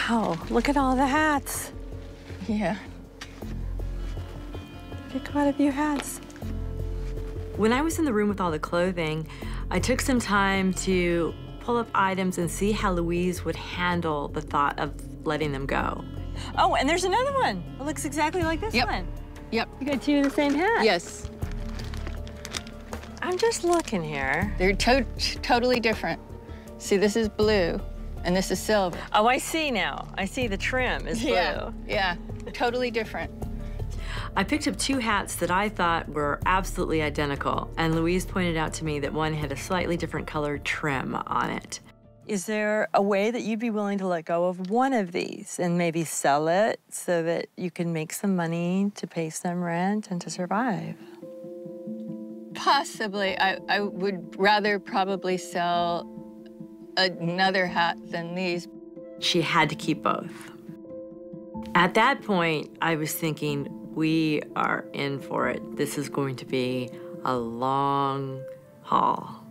Wow, look at all the hats. Yeah. Pick quite a few hats. When I was in the room with all the clothing, I took some time to pull up items and see how Louise would handle the thought of letting them go. Oh, and there's another one. It looks exactly like this one. Yep. You got two in the same hat. Yes. I'm just looking here. They're totally different. See, this is blue, and this is silver. Oh, I see now. I see the trim is blue. Yeah, totally different. I picked up two hats that I thought were absolutely identical, and Louise pointed out to me that one had a slightly different colored trim on it. Is there a way that you'd be willing to let go of one of these and maybe sell it so that you can make some money to pay some rent and to survive? Possibly. I would rather probably sell another hat than these. She had to keep both. At that point, I was thinking, we are in for it. This is going to be a long haul.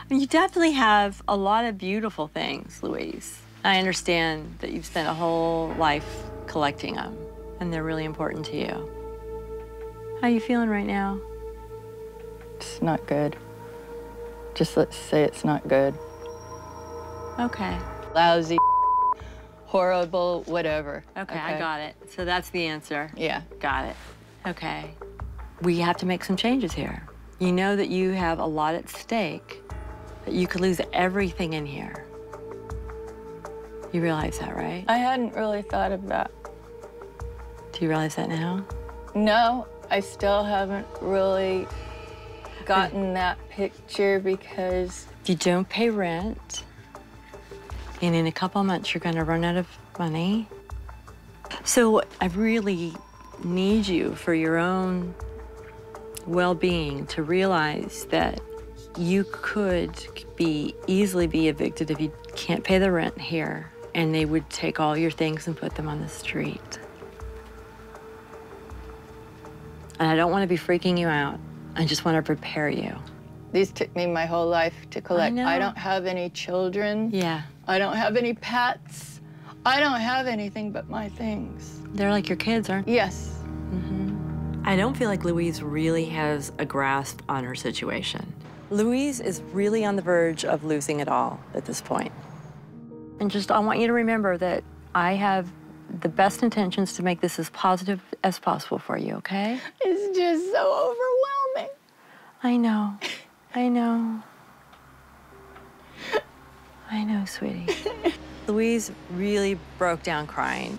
You definitely have a lot of beautiful things, Louise. I understand that you've spent a whole life collecting them, and they're really important to you. How are you feeling right now? It's not good. Just let's say it's not good. Okay. Lousy, horrible, whatever. Okay, I got it. So that's the answer. Yeah. Got it. Okay. We have to make some changes here. You know that you have a lot at stake, that you could lose everything in here. You realize that, right? I hadn't really thought of that. Do you realize that now? No, I still haven't really gotten that picture because... If you don't pay rent, and in a couple of months you're gonna run out of money. So I really need you for your own well-being to realize that you could easily be evicted if you can't pay the rent here, and they would take all your things and put them on the street. And I don't want to be freaking you out. I just want to prepare you. These took me my whole life to collect. I know. I don't have any children. Yeah. I don't have any pets. I don't have anything but my things. They're like your kids, aren't they? Yes. I don't feel like Louise really has a grasp on her situation. Louise is really on the verge of losing it all at this point. And I want you to remember that I have the best intentions to make this as positive as possible for you, okay? It's just so overwhelming. I know. I know. I know, sweetie. Louise really broke down crying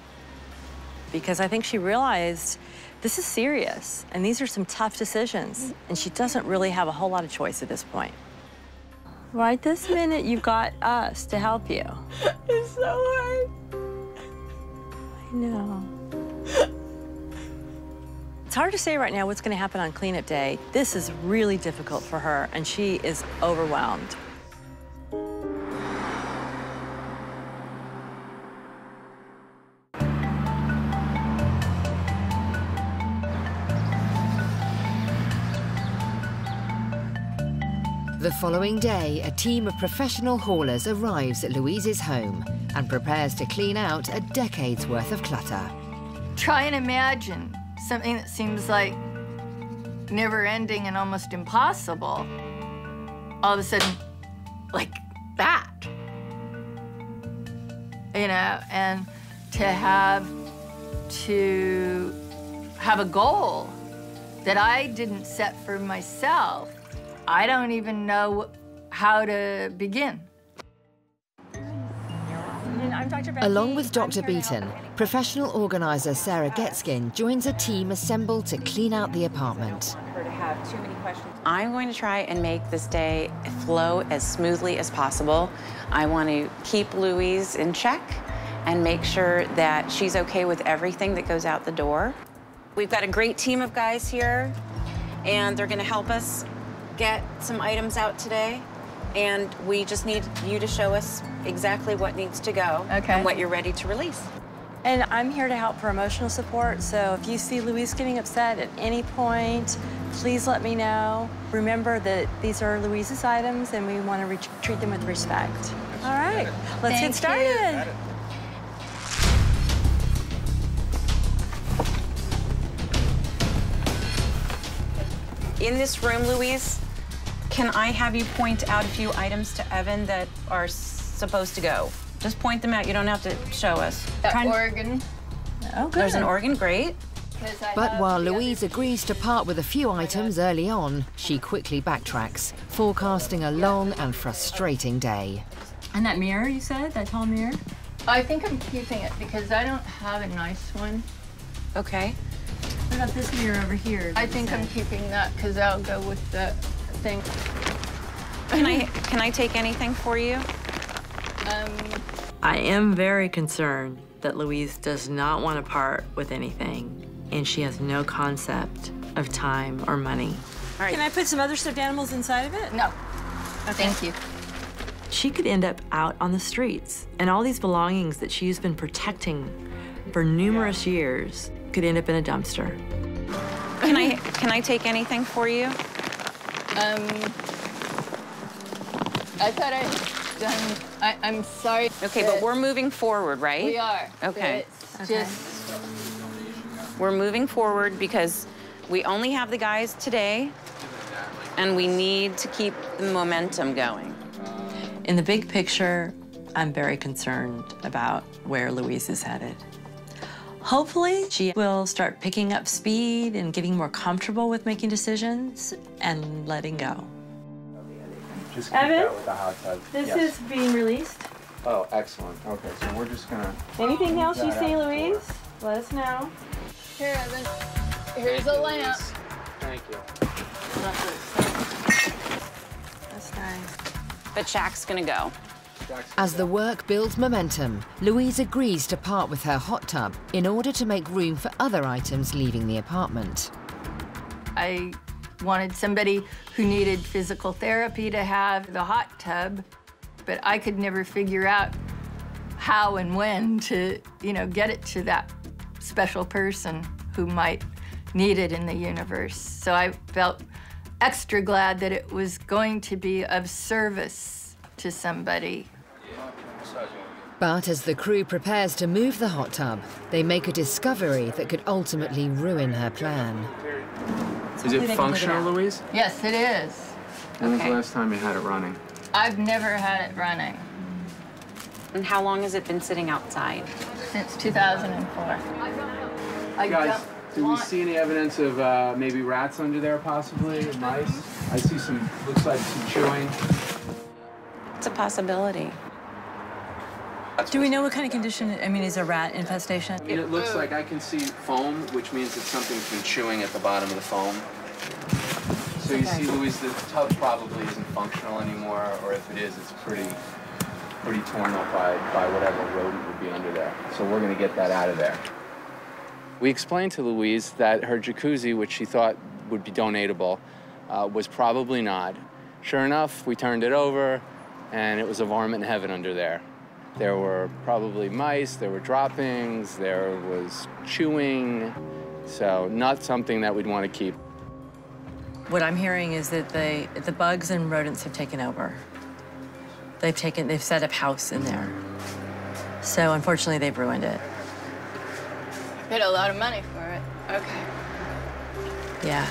because I think she realized this is serious, and these are some tough decisions, and she doesn't really have a whole lot of choice at this point. Right this minute, you've got us to help you. It's so hard. I know. It's hard to say right now what's going to happen on cleanup day. This is really difficult for her, and she is overwhelmed. The following day, a team of professional haulers arrives at Louise's home and prepares to clean out a decade's worth of clutter. Try and imagine something that seems like never-ending and almost impossible, all of a sudden, like that. You know, and to have a goal that I didn't set for myself, I don't even know how to begin. Along with Dr. Beaton, professional organizer Sarah Getzkin joins a team assembled to clean out the apartment. I'm going to try and make this day flow as smoothly as possible. I want to keep Louise in check and make sure that she's okay with everything that goes out the door. We've got a great team of guys here, and they're going to help us get some items out today, and we just need you to show us exactly what needs to go and what you're ready to release. And I'm here to help for emotional support, so if you see Louise getting upset at any point, please let me know. Remember that these are Louise's items, and we want to treat them with respect. All right, let's get started. In this room, Louise, can I have you point out a few items to Evan that are supposed to go? Just point them out. You don't have to show us. That organ. Oh, good. There's an organ, great. But while Louise agrees to part with a few items early on, she quickly backtracks, forecasting a long and frustrating day. And that mirror, you said? That tall mirror? I think I'm keeping it because I don't have a nice one. Okay. What about this mirror over here? I think I'm keeping that because that'll go with the thing. Can I take anything for you? I am very concerned that Louise does not want to part with anything, and she has no concept of time or money. All right. Can I put some other stuffed animals inside of it? No. Okay. Thank you. She could end up out on the streets, and all these belongings that she's been protecting for numerous years could end up in a dumpster. Can I take anything for you? I thought I'd done. I'm sorry. Okay, but we're moving forward, right? We are. Okay. It's just. We're moving forward because we only have the guys today, and we need to keep the momentum going. In the big picture, I'm very concerned about where Louise is headed. Hopefully, she will start picking up speed and getting more comfortable with making decisions and letting go. Just keep that with the hot tub. This Yes. is being released. Oh, excellent. Okay, so we're just gonna. Anything else you that see, out the Louise? door. Let us know. Here, Evan. Here's a lamp. Thank you. That's nice. But Shaq's gonna go. As the work builds momentum, Louise agrees to part with her hot tub in order to make room for other items leaving the apartment. I wanted somebody who needed physical therapy to have the hot tub, but I could never figure out how and when to, get it to that special person who might need it in the universe. So I felt extra glad that it was going to be of service to somebody. But as the crew prepares to move the hot tub, they make a discovery that could ultimately ruin her plan. Is it functional, Louise? Yes, it is. When was the last time you had it running? I've never had it running And how long has it been sitting outside? since 2004. I Guys, don't do we want- see any evidence of maybe rats under there, possibly, or mice? I see some, looks like some chewing. It's a possibility. Do we know what kind of condition, is a rat infestation? It looks like I can see foam, which means that something's been chewing at the bottom of the foam. So you see, Louise, the tub probably isn't functional anymore, or if it is, it's pretty torn up by whatever rodent would be under there. So we're gonna get that out of there. We explained to Louise that her jacuzzi, which she thought would be donatable, was probably not. Sure enough, we turned it over, and it was a varmint in heaven under there. There were probably mice, there were droppings, there was chewing, so not something that we'd want to keep. What I'm hearing is that the bugs and rodents have taken over. They've set up house in there. So unfortunately, they've ruined it. Paid a lot of money for it. Okay. Yeah.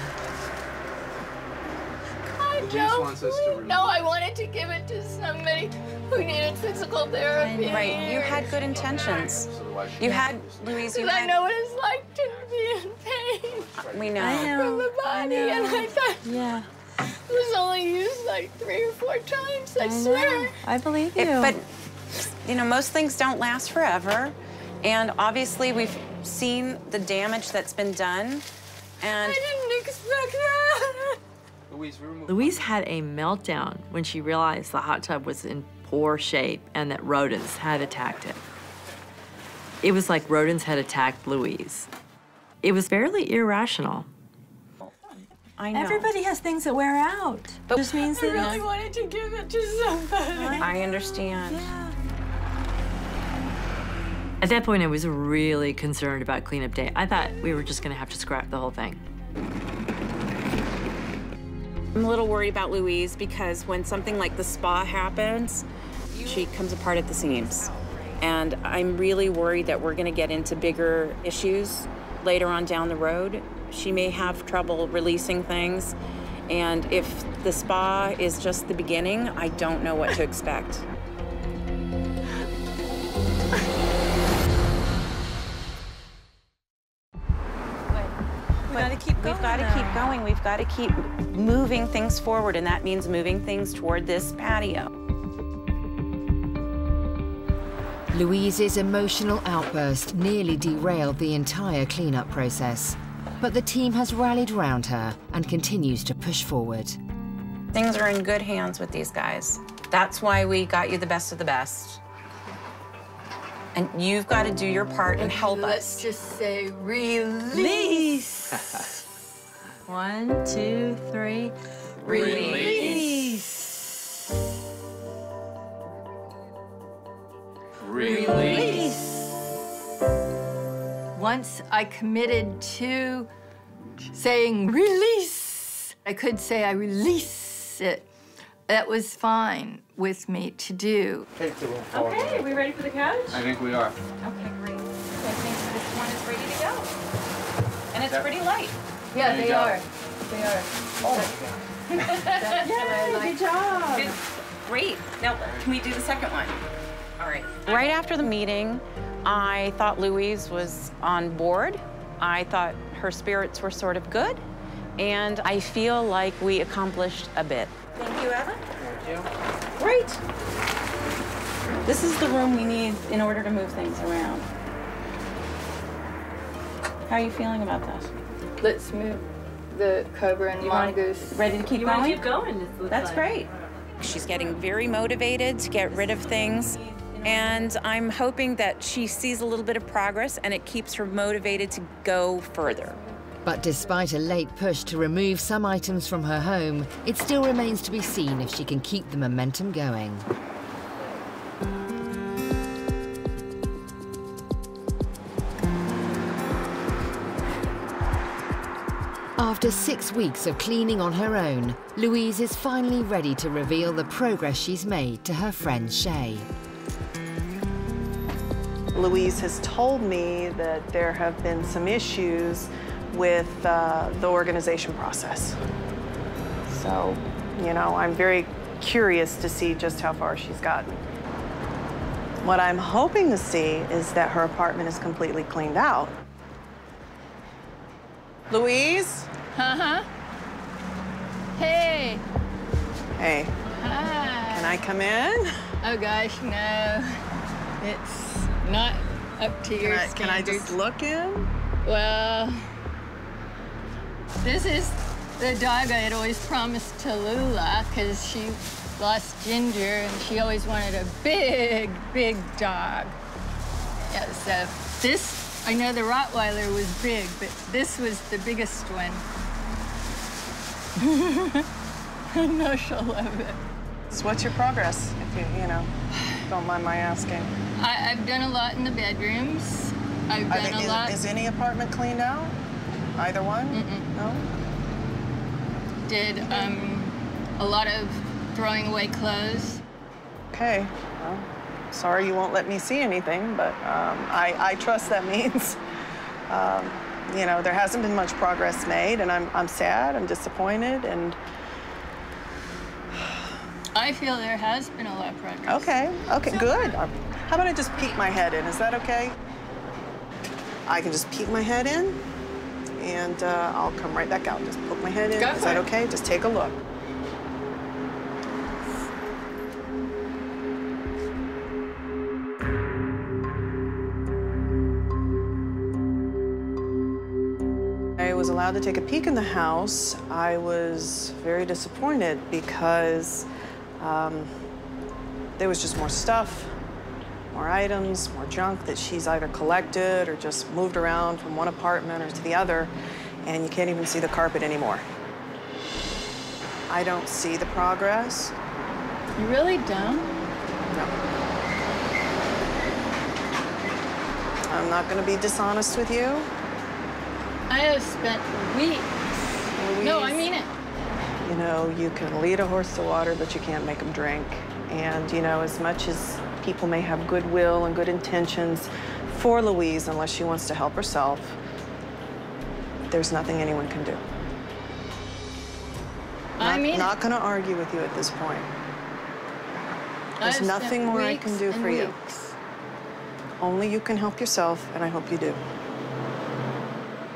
Denise wants us to remove. No, I wanted to give it to somebody who needed physical therapy. Right, you had good intentions. You had, Louise, you Because I had... know what it's like to be in pain We know. from the body, and I thought Yeah. it was only used like 3 or 4 times, I swear. I believe you. But, most things don't last forever. And obviously, we've seen the damage that's been done. And I didn't expect that. Louise had a meltdown when she realized the hot tub was in poor shape and that rodents had attacked it. It was like rodents had attacked Louise. It was fairly irrational. I know. Everybody has things that wear out. But just means I that really wanted to give it to somebody. I understand. At that point, I was really concerned about cleanup day. I thought we were just gonna have to scrap the whole thing. I'm a little worried about Louise because when something like the spa happens, she comes apart at the seams. And I'm really worried that we're gonna get into bigger issues later on down the road. She may have trouble releasing things. And if the spa is just the beginning, I don't know what to expect. We've got to keep going. We've got to keep moving things forward, and that means moving things toward this patio. Louise's emotional outburst nearly derailed the entire cleanup process. But the team has rallied round her and continues to push forward. Things are in good hands with these guys. That's why we got you the best of the best. And you've got to do your part and help Let's us. just say release. 1, 2, 3. Release. Release. Once I committed to saying release, I could say I release it. That was fine with me to do. Okay, are we ready for the couch? I think we are. Okay, great. I think this one is ready to go. And it's pretty light. Yeah, There you they go. are. They are. Yay, good job. Good. Great. Now, can we do the second one? All right. Right after the meeting, I thought Louise was on board. I thought her spirits were sort of good. And I feel like we accomplished a bit. Thank you, Evan. Thank you. Great. This is the room we need in order to move things around. How are you feeling about this? Let's move the Cobra and Mongoose. Ready to keep You going? want to keep going? This looks That's like. great. She's getting very motivated to get rid of things. And I'm hoping that she sees a little bit of progress and it keeps her motivated to go further. But despite a late push to remove some items from her home, it still remains to be seen if she can keep the momentum going. After 6 weeks of cleaning on her own, Louise is finally ready to reveal the progress she's made to her friend Shay. Louise has told me that there have been some issues with the organization process. So, you know, I'm very curious to see just how far she's gotten. What I'm hoping to see is that her apartment is completely cleaned out. Louise? Uh-huh. Hey. Hey, Hi. can I come in? Oh, gosh, no. It's not up to your standards. Can I just look in? Well, this is the dog I had always promised to Lula because she lost Ginger and she always wanted a big, big dog. Yeah, so this, I know the Rottweiler was big, but this was the biggest one. I know she'll love it. So what's your progress, if you know, don't mind my asking? I've done a lot in the bedrooms. I've done a lot. Is any apartment cleaned out? Either one? No? Did a lot of throwing away clothes. Okay. Well, sorry you won't let me see anything, but I trust that means, you know, there hasn't been much progress made, and I'm sad, I'm disappointed, and... I feel there has been a lot of progress. Okay, good. How about I just peek my head in? Is that okay? I can just peek my head in, and I'll come right back out. Just poke my head in. Is that okay? Just take a look. I was allowed to take a peek in the house. I was very disappointed because there was just more stuff, more items, more junk that she's either collected or just moved around from one apartment or to the other, and you can't even see the carpet anymore. I don't see the progress. You really don't? No. I'm not going to be dishonest with you. I have spent weeks. No, I mean it. You know, you can lead a horse to water, but you can't make him drink. And, you know, as much as people may have goodwill and good intentions for Louise, unless she wants to help herself, there's nothing anyone can do. Not going to argue with you at this point. There's nothing more I can do for you. Only you can help yourself, and I hope you do.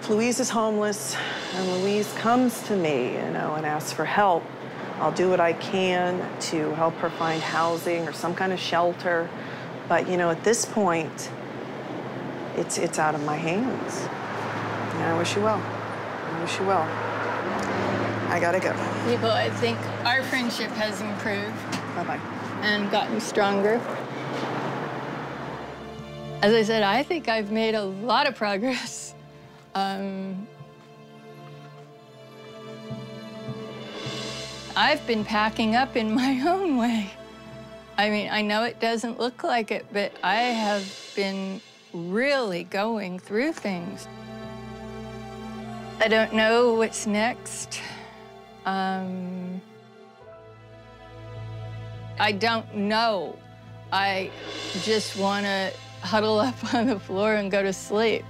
If Louise is homeless, and Louise comes to me, and asks for help, I'll do what I can to help her find housing or some kind of shelter. But, at this point, it's out of my hands. And I wish you well. I wish you well. I gotta go. People, I think our friendship has improved. Bye-bye. And gotten stronger. As I said, I think I've made a lot of progress. I've been packing up in my own way. I mean, I know it doesn't look like it, but I have been really going through things. I don't know what's next. I don't know. I just want to huddle up on the floor and go to sleep.